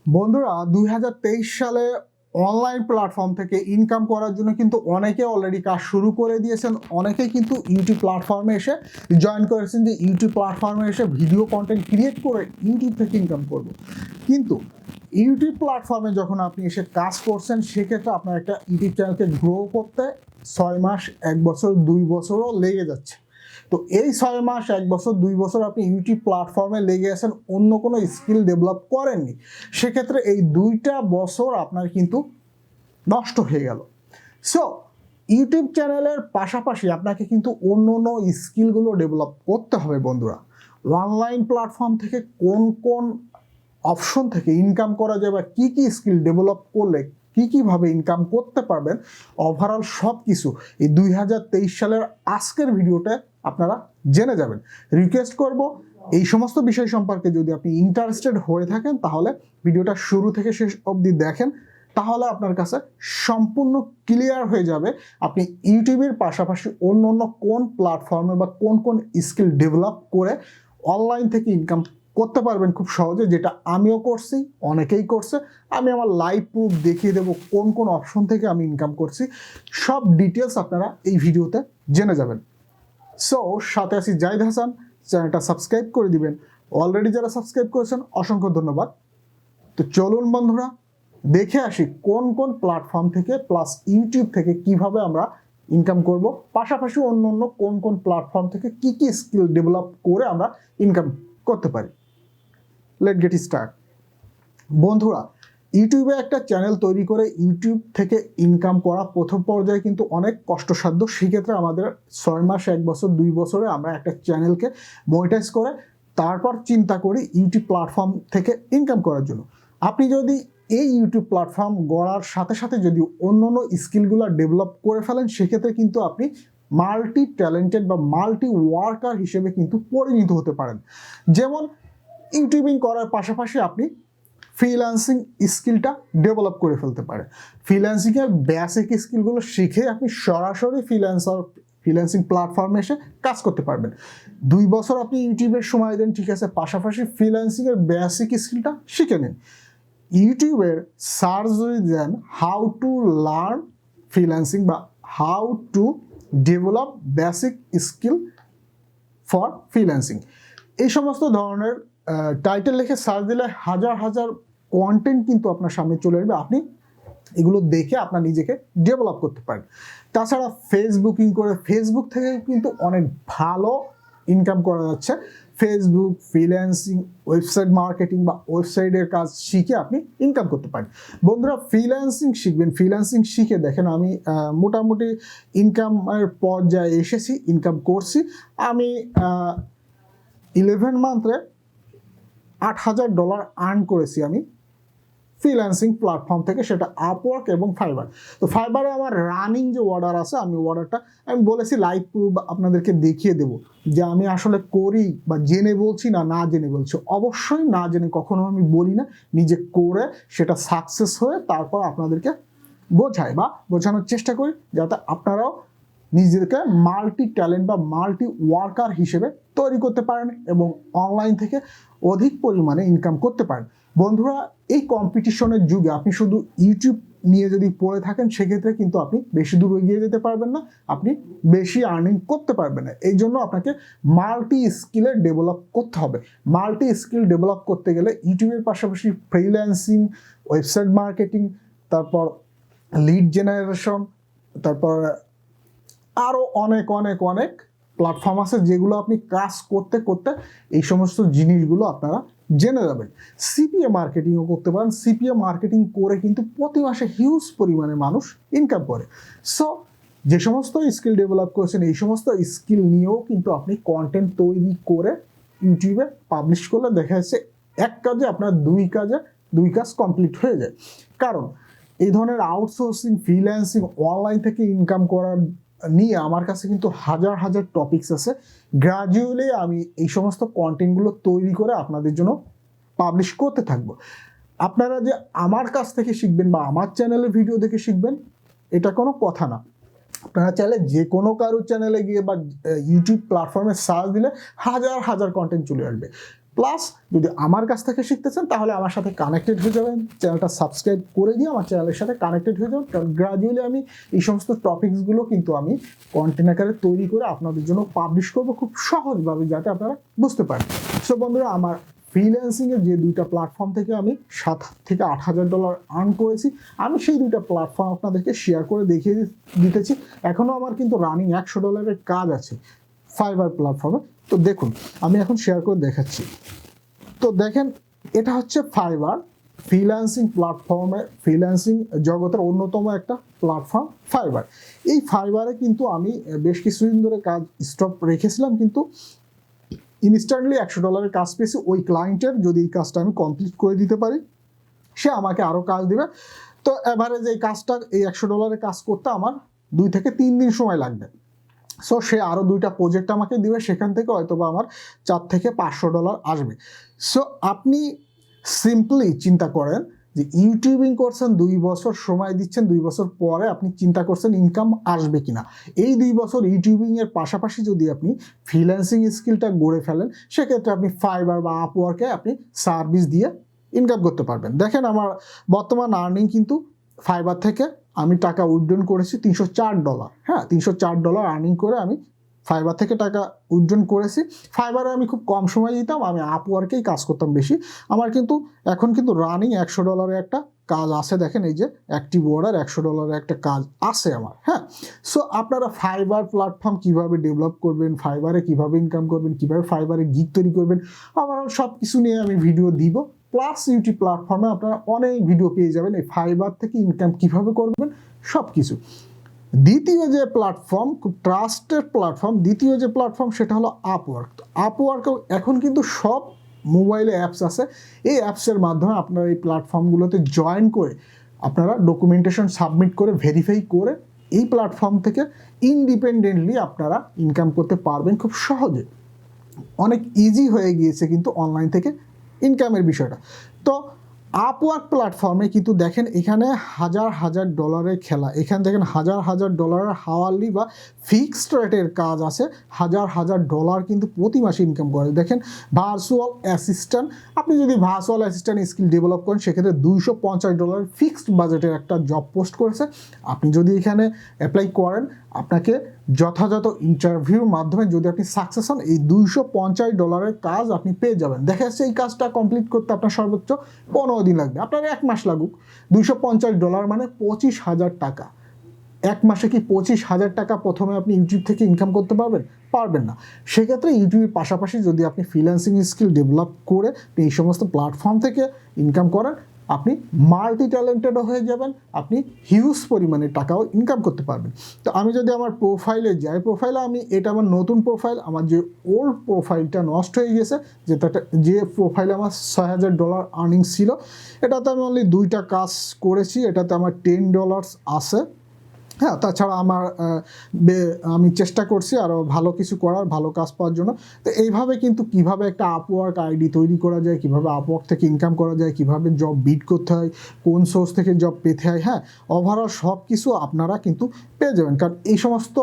বন্ধুরা 2023 সালে online platform থেকে ইনকাম করার জন্য কিন্তু অনেকে অলরেডি কাজ শুরু করে দিয়েছেন। অনেকেই কিন্তু ইউটিউব প্ল্যাটফর্মে এসে জয়েন করেছেন যে ইউটিউব প্ল্যাটফর্মে এসে ভিডিও কন্টেন্ট ক্রিয়েট করে ইউটিউব থেকে ইনকাম করব। কিন্তু ইউটিউব প্ল্যাটফর্মে যখন আপনি এসে কাজ করছেন সেক্ষেত্রে আপনার একটা ইউটিউব চ্যানেলকে গ্রো করতে 6 মাস, 1 বছর, 2 বছরও লেগে যাচ্ছে। তো এই 6 মাস, 1 বছর, 2 বছর আপনি ইউটিউব প্ল্যাটফর্মে লেগে আছেন, অন্য কোনো স্কিল ডেভেলপ করেননি, সেক্ষেত্রে এই 2টা বছর আপনার কিন্তু নষ্ট হয়ে গেল। সো ইউটিউব চ্যানেলের পাশাপাশি আপনাকে কিন্তু অন্য অন্য স্কিলগুলো ডেভেলপ করতে হবে বন্ধুরা। অনলাইন প্ল্যাটফর্ম থেকে কোন কোন অপশন থেকে ইনকাম করা যায় বা কী কী স্কিল ডেভেলপ করলে কীভাবে ইনকাম করতে পারবেন, ওভারঅল সব কিছু এই 2023 সালের আজকের ভিডিওতে আপনারা জেনে যাবেন। রিকোয়েস্ট করব, এই সমস্ত বিষয় সম্পর্কে যদি আপনি ইন্টারেস্টেড হয়ে থাকেন তাহলে ভিডিওটা শুরু থেকে শেষ অবধি দেখেন, তাহলে আপনার কাছে সম্পূর্ণ ক্লিয়ার হয়ে যাবে আপনি ইউটিউবের পাশাপাশি অন্য অন্য কোন প্ল্যাটফর্মে বা কোন কোন স্কিল ডেভেলপ করে অনলাইন থেকে ইনকাম করতে পারবেন খুব সহজে, যেটা আমিও করছি, অনেকেই করছে। আমি আমার লাইভ প্রুফ দেখিয়ে দেবো কোন কোন অপশন থেকে আমি ইনকাম করছি, সব ডিটেলস আপনারা এই ভিডিওতে জেনে যাবেন। সো সাথে আছি জাহিদ হাসান, চ্যানেলটা সাবস্ক্রাইব করে দিবেন। অলরেডি যারা সাবস্ক্রাইব করেছেন অসংখ্য ধন্যবাদ। তো চলুন বন্ধুরা দেখে আসি কোন কোন প্ল্যাটফর্ম থেকে প্লাস ইউটিউব থেকে কিভাবে আমরা ইনকাম করব, পাশাপাশি অন্য অন্য কোন কোন প্ল্যাটফর্ম থেকে কি কি স্কিল ডেভেলপ করে আমরা ইনকাম করতে পারি। Late get start. বন্ধুরা, ইউটিউবে একটা চ্যানেল তৈরি করে ইউটিউব থেকে ইনকাম করা প্রথম পর্যায়ে কিন্তু অনেক কষ্টসাধ্য। সেক্ষেত্রে আমাদের 6 মাস, 1 বছর, 2 বছরে আমরা একটা চ্যানেলকে মনিটাইজ করে তারপর চিন্তা করি ইউটিউব প্ল্যাটফর্ম থেকে ইনকাম করার জন্য। আপনি যদি এই ইউটিউব প্ল্যাটফর্ম গড়ার সাথে সাথে যদি অন্য অন্য স্কিলগুলো ডেভেলপ করে ফেলেন, সেক্ষেত্রে কিন্তু আপনি মাল্টি ট্যালেন্টেড বা মাল্টি ওয়ার্কার হিসেবে কিন্তু পরিণত হতে পারেন। যেমন ইউটিউবিং করার পাশাপাশি আপনি ফ্রিল্যান্সিং স্কিলটা ডেভেলপ করে ফেলতে পারেন। ফ্রিল্যান্সিংয়ের বেসিক স্কিলগুলো শিখে আপনি সরাসরি ফ্রিল্যান্সিং প্ল্যাটফর্মে এসে কাজ করতে পারবেন। 2 বছর আপনি ইউটিউবের সময় দেন, ঠিক আছে, পাশাপাশি ফ্রিল্যান্সিংয়ের বেসিক স্কিলটা শিখে নিন। ইউটিউবের সার্চ যদি দেন হাউ টু লার্ন ফ্রিল্যান্সিং বা how to develop basic skill for freelancing, এই সমস্ত ধরনের টাইটেল লিখে সার্চ দিলে হাজার হাজার কন্টেন্ট কিন্তু আপনার সামনে চলে আসবে। আপনি এগুলো দেখে আপনার নিজেকে ডেভেলপ করতে পারেন। তাছাড়া ফেসবুকিং করে ফেসবুক থেকে কিন্তু অনেক ভালো ইনকাম করা যাচ্ছে। ফেসবুক, ফ্রিল্যান্সিং, ওয়েবসাইট মার্কেটিং বা ওয়েবসাইটের কাজ শিখে আপনি ইনকাম করতে পারেন। বন্ধুরা, ফ্রিল্যান্সিং শিখবেন। ফ্রিল্যান্সিং শিখে দেখেন আমি মোটামুটি ইনকামের পর্যায়ে এসেছি, ইনকাম করছি। আমি 11 মান্থে $8,000 আর্ন করেছি আমি ফ্রিল্যান্সিং প্ল্যাটফর্ম থেকে, সেটা আপওয়ার্ক এবং ফাইবার। তো ফাইবারে আমার রানিং যে অর্ডার আছে, আমি অর্ডারটা আমি বলেছি লাইভ প্রুফ আপনাদেরকে দেখিয়ে দেবো যে আমি আসলে করি বা জেনে বলছি না জেনে বলছি। অবশ্যই না জেনে কখনো আমি বলি না, নিজে করে সেটা সাকসেস হয়ে তারপর আপনাদেরকে বোঝাই বা বোঝানোর চেষ্টা করি, যাতে আপনারাও নিজেদেরকে মাল্টি ট্যালেন্ট বা মাল্টি ওয়ার্কার হিসেবে তৈরি করতে পারেন এবং অনলাইন থেকে অধিক পরিমাণে ইনকাম করতে পারেন। বন্ধুরা, এই কম্পিটিশনের যুগে আপনি শুধু ইউটিউব নিয়ে যদি পড়ে থাকেন, সেক্ষেত্রে কিন্তু আপনি বেশি দূর এগিয়ে যেতে পারবেন না, আপনি বেশি আর্নিং করতে পারবেন না। এই জন্য আপনাকে মাল্টি স্কিলের ডেভেলপ করতে হবে। মাল্টি স্কিল ডেভেলপ করতে গেলে ইউটিউবের পাশাপাশি ফ্রিল্যান্সিং, ওয়েবসাইট মার্কেটিং, তারপর লিড জেনারেশন, তারপর আরও অনেক অনেক অনেক প্ল্যাটফর্ম আছে যেগুলো আপনি কাজ করতে করতে এই সমস্ত জিনিসগুলো আপনারা জেনে যাবেন। সিপিএ মার্কেটিংও করতে পারেন। সিপিএ মার্কেটিং করে কিন্তু প্রতি মাসে হিউজ পরিমাণে মানুষ ইনকাম করে। সো যে সমস্ত স্কিল ডেভেলপ করেছেন, এই সমস্ত স্কিল নিয়েও কিন্তু আপনি কন্টেন্ট তৈরি করে ইউটিউবে পাবলিশ করলে দেখা যাচ্ছে এক কাজে আপনার দুই কাজ কমপ্লিট হয়ে যায়। কারণ এই ধরনের আউটসোর্সিং, ফ্রিল্যান্সিং, অনলাইন থেকে ইনকাম করার নিয়ে আমার কাছে কিন্তু হাজার হাজার টপিকস আছে। গ্র্যাজুয়ালি আমি এই সমস্ত কন্টেন্টগুলো তৈরি করে আপনাদের জন্য পাবলিশ করতে থাকবো। আপনারা যে আমার কাছ থেকে শিখবেন বা আমার চ্যানেলে ভিডিও দেখে শিখবেন, এটা কোনো কথা না। আপনারা চাইলে যে কোনো কারোর চ্যানেলে গিয়ে বা ইউটিউব প্ল্যাটফর্মে সার্চ দিলে হাজার হাজার কন্টেন্ট চলে আসবে। প্লাস যদি আমার কাছ থেকে শিখতে চান তাহলে আমার সাথে কানেক্টেড হয়ে যাবেন, চ্যানেলটা সাবস্ক্রাইব করে দিয়ে আমার চ্যানেলের সাথে কানেক্টেড হয়ে যাবেন, কারণ গ্রাজুয়ালি আমি এই সমস্ত টপিকসগুলো কিন্তু আমি কন্টেন্ট আকারে তৈরি করে আপনাদের জন্য পাবলিশ করব খুব সহজভাবে, যাতে আপনারা বুঝতে পারেন। সো বন্ধুরা, আমার ফ্রিল্যান্সিংয়ের যে দুইটা প্ল্যাটফর্ম থেকে আমি $7,000 থেকে $8,000 আর্ন করেছি, আমি সেই দুইটা প্ল্যাটফর্ম আপনাদেরকে শেয়ার করে দেখিয়ে দিতেছি। এখনও আমার কিন্তু রানিং $100 কাজ আছে ফাইবার প্ল্যাটফর্মে। তো দেখুন, আমি এখন শেয়ার করে দেখাচ্ছি। তো দেখেন, এটা হচ্ছে ফাইবার, ফ্রিল্যান্সিং প্ল্যাটফর্মে, ফ্রিল্যান্সিং জগতের অন্যতম একটা প্ল্যাটফর্ম ফাইবার। এই ফাইবারে কিন্তু আমি বেশ কিছুদিন ধরে কাজ স্টপ রেখেছিলাম, কিন্তু ইনস্ট্যান্টলি $100 কাজ পেয়েছি ওই ক্লায়েন্টের। যদি এই কাজটা আমি কমপ্লিট করে দিতে পারি, সে আমাকে আরও কাজ দেবে। তো অ্যাভারেজ এই কাজটা, এই $100 কাজ করতে আমার 2 থেকে 3 দিন সময় লাগবে। সো সে আরও 2টা প্রজেক্ট আমাকে দিবে, সেখান থেকে হয়তো বা আমার $400 থেকে $500 আসবে। সো আপনি সিম্পলি চিন্তা করেন যে ইউটিউবিং করছেন, 2 বছর সময় দিচ্ছেন, 2 বছর পরে আপনি চিন্তা করছেন ইনকাম আসবে কিনা। এই 2 বছর ইউটিউবিংয়ের পাশাপাশি যদি আপনি ফ্রিল্যান্সিং স্কিলটা গড়ে ফেলেন, সেক্ষেত্রে আপনি ফাইবার বা আপওয়ার্কে আপনি সার্ভিস দিয়ে ইনকাম করতে পারবেন। দেখেন, আমার বর্তমান আর্নিং কিন্তু ফাইবার থেকে আমি টাকা উইথড্রন করেছি $304। হ্যাঁ, $304 আর্নিং করে আমি ফাইবার থেকে টাকা উইথড্রন করেছি। ফাইবারে আমি খুব কম সময় দিতাম, আমি আপওয়ার্কেই কাজ করতাম বেশি। আমার কিন্তু এখন কিন্তু রানিং $100 একটা কাজ আছে। দেখেন, এই যে অ্যাক্টিভ অর্ডার $100 একটা কাজ আছে আমার। হ্যাঁ, সো আপনারা ফাইবার প্ল্যাটফর্ম কীভাবে ডেভেলপ করবেন, ফাইবারে কীভাবে ইনকাম করবেন, কীভাবে ফাইবারে গিগ তৈরি করবেন, ওভারঅল সব কিছু নিয়ে আমি ভিডিও দিব। প্লাস ইউটিউব প্ল্যাটফর্মে আপনারা অনেক ভিডিও পেয়ে যাবেন এই ফাইবার থেকে ইনকাম কীভাবে করবেন, সব কিছু। দ্বিতীয় যে প্ল্যাটফর্ম, খুব ট্রাস্টেড প্ল্যাটফর্ম, দ্বিতীয় যে প্ল্যাটফর্ম সেটা হলো আপওয়ার্ক। আপওয়ার্কেও এখন কিন্তু সব মোবাইলে অ্যাপস আছে। এই অ্যাপসের মাধ্যমে আপনারা এই প্ল্যাটফর্মগুলোতে জয়েন করে আপনারা ডকুমেন্টেশন সাবমিট করে ভেরিফাই করে এই প্ল্যাটফর্ম থেকে ইন্ডিপেন্ডেন্টলি আপনারা ইনকাম করতে পারবেন খুব সহজে। অনেক ইজি হয়ে গিয়েছে কিন্তু অনলাইন থেকে ইনকামের বিষয়টা। তো আপওয়ার্ক প্ল্যাটফর্মে কিন্তু দেখেন, এখানে $1,000 খেলা। এখানে দেখেন $1,000 হাওয়ারলি বা ফিক্সড রেটের কাজ আছে। $1,000 কিন্তু প্রতি মাসে ইনকাম করে। দেখেন, ভার্চুয়াল অ্যাসিস্ট্যান্ট, আপনি যদি ভার্চুয়াল অ্যাসিস্ট্যান্ট স্কিল ডেভেলপ করেন, সেক্ষেত্রে $250 ফিক্সড বাজেটের একটা জব পোস্ট করেছে। আপনি যদি এখানে অ্যাপ্লাই করেন, আপনাকে যথাযথ ইন্টারভিউর মাধ্যমে যদি আপনি সাকসেস হন, এই $250 কাজ আপনি পেয়ে যাবেন। দেখা যাচ্ছে এই কাজটা কমপ্লিট করতে আপনার সর্বোচ্চ 15 দিন লাগবে, আপনার 1 মাস লাগুক। $250 মানে $25,000। 1 মাসে কি $25,000 প্রথমে আপনি ইউটিউব থেকে ইনকাম করতে পারবেন না। সেক্ষেত্রে ইউটিউবের পাশাপাশি যদি আপনি ফ্রিল্যান্সিং স্কিল ডেভেলপ করে এই সমস্ত প্ল্যাটফর্ম থেকে ইনকাম করেন, আপনি মাল্টি ট্যালেন্টেডও হয়ে যাবেন, আপনি হিউজ পরিমাণে টাকাও ইনকাম করতে পারবেন। তো আমি যদি আমার প্রোফাইলে যাই, প্রোফাইলে আমি, এটা আমার নতুন প্রোফাইল, আমার যে ওল্ড প্রোফাইলটা নষ্ট হয়ে গেছে, যে প্রোফাইলে আমার $6,000 আর্নিংস ছিল, এটাতে আমি অনলি 2টা কাজ করেছি, এটাতে আমার $10 আছে। হ্যাঁ, তাছাড়া আমি চেষ্টা করছি আরও ভালো কিছু করার, ভালো কাজ পাওয়ার জন্য। তো এইভাবে কিন্তু কিভাবে একটা আপওয়ার্ক আইডি তৈরি করা যায়, কিভাবে আপওয়ার্ক থেকে ইনকাম করা যায়, কিভাবে জব বিট করতে হয়, কোন সোর্স থেকে জব পেতে হয়, হ্যাঁ, ওভারঅল সব কিছু আপনারা কিন্তু পেয়ে যাবেন। কারণ এই সমস্ত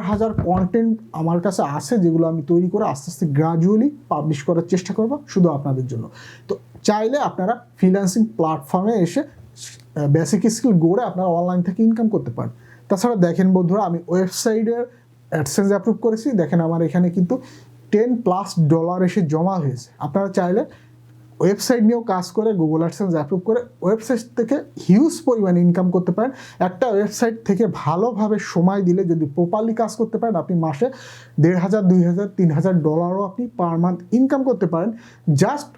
হাজার কন্টেন্ট আমার কাছে আছে, যেগুলো আমি তৈরি করে আস্তে আস্তে গ্রাজুয়ালি পাবলিশ করার চেষ্টা করব শুধু আপনাদের জন্য। তো চাইলে আপনারা ফ্রিল্যান্সিং প্ল্যাটফর্মে এসে বেসিক স্কিল গড়ে আপনারা অনলাইন থেকে ইনকাম করতে পারেন। তাছাড়া দেখেন বন্ধুরা, আমি ওয়েবসাইটের অ্যাডসেন্স অ্যাপ্রুভ করেছি। দেখেন, আমার এখানে কিন্তু $10+ এসে জমা হয়েছে। আপনারা চাইলে ওয়েবসাইট নিয়েও কাজ করে গুগল অ্যাডসেন্স অ্যাপ্রুভ করে ওয়েবসাইট থেকে হিউজ পরিমাণে ইনকাম করতে পারেন। একটা ওয়েবসাইট থেকে ভালোভাবে সময় দিলে, যদি প্রপারলি কাজ করতে পারেন, আপনি মাসে $1,500, $2,000, $3,000 আপনি পার মান্থ ইনকাম করতে পারেন। জাস্ট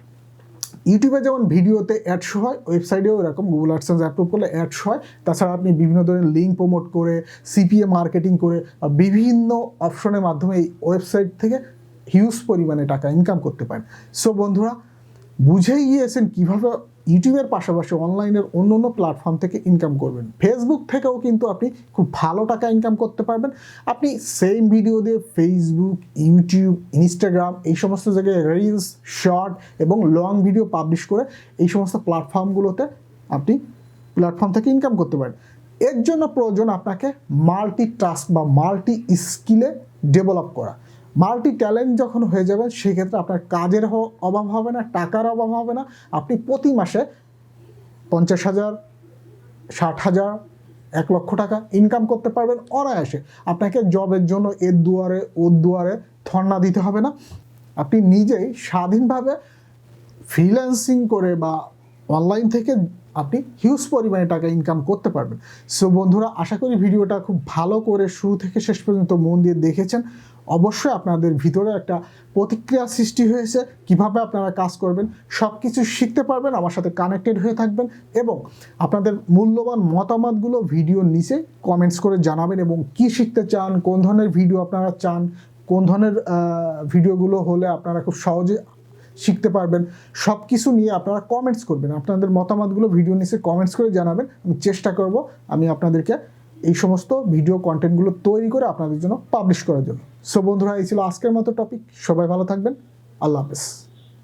ইউটিউবে যেমন ভিডিওতে অ্যাডস হয়, ওয়েবসাইটেও এরকম গুগল অ্যাডসেন্স অ্যাপ্রুভ করলে অ্যাডস হয়। তাছাড়া আপনি বিভিন্ন ধরনের লিঙ্ক প্রমোট করে, সিপিএ মার্কেটিং করে, বিভিন্ন অপশনের মাধ্যমে এই ওয়েবসাইট থেকে হিউজ পরিমাণে টাকা ইনকাম করতে পারেন। সো বন্ধুরা, বুঝেই গিয়েছেন কীভাবে ইউটিউবের পাশাপাশি অনলাইনের অন্য অন্য প্ল্যাটফর্ম থেকে ইনকাম করবেন। ফেসবুক থেকেও কিন্তু আপনি খুব ভালো টাকা ইনকাম করতে পারবেন। আপনি সেম ভিডিও দিয়ে ফেসবুক, ইউটিউব, ইনস্টাগ্রাম, এই সমস্ত জায়গায় রিলস, শর্ট এবং লং ভিডিও পাবলিশ করে এই সমস্ত প্ল্যাটফর্মগুলোতে আপনি প্ল্যাটফর্ম থেকে ইনকাম করতে পারেন। এর জন্য প্রয়োজন আপনাকে মাল্টি টাস্ক বা মাল্টি স্কিলে ডেভেলপ করা। মাল্টি ট্যালেন্ট যখন হয়ে যাবেন সেক্ষেত্রে আপনার কাজের অভাব হবে না, টাকার অভাব হবে না। আপনি প্রতি মাসে 50,000, 60,000, 1,00,000 টাকা ইনকাম করতে পারবেন অনায়াসে। আপনাকে জবের জন্য এর দুয়ারে ওর দুয়ারে ধর্ণা দিতে হবে না। আপনি নিজেই স্বাধীনভাবে ফ্রিল্যান্সিং করে বা অনলাইন থেকে আপনি হিউজ পরিমাণে টাকা ইনকাম করতে পারবেন। সো বন্ধুরা, আশা করি ভিডিওটা খুব ভালো করে শুরু থেকে শেষ পর্যন্ত মন দিয়ে দেখেছেন। অবশ্যই আপনাদের ভিতরে একটা প্রতিক্রিয়া সৃষ্টি হয়েছে, কিভাবে আপনারা কাজ করবেন সব কিছু শিখতে পারবেন। আমার সাথে কানেক্টেড হয়ে থাকবেন এবং আপনাদের মূল্যবান মতামতগুলো ভিডিওর নিচে কমেন্টস করে জানাবেন এবং কি শিখতে চান, কোন ধরনের ভিডিও আপনারা চান, কোন ধরনের ভিডিওগুলো হলে আপনারা খুব সহজে শিখতে পারবেন, সব কিছু নিয়ে আপনারা কমেন্টস করবেন। আপনাদের মতামতগুলো ভিডিও নিচে কমেন্টস করে জানাবেন। আমি চেষ্টা করব আমি আপনাদেরকে এই সমস্ত ভিডিও কন্টেন্টগুলো তৈরি করে আপনাদের জন্য পাবলিশ করার জন্য। সো বন্ধুরা, এই ছিল আজকের মতো টপিক। সবাই ভালো থাকবেন। আল্লাহ হাফেজ।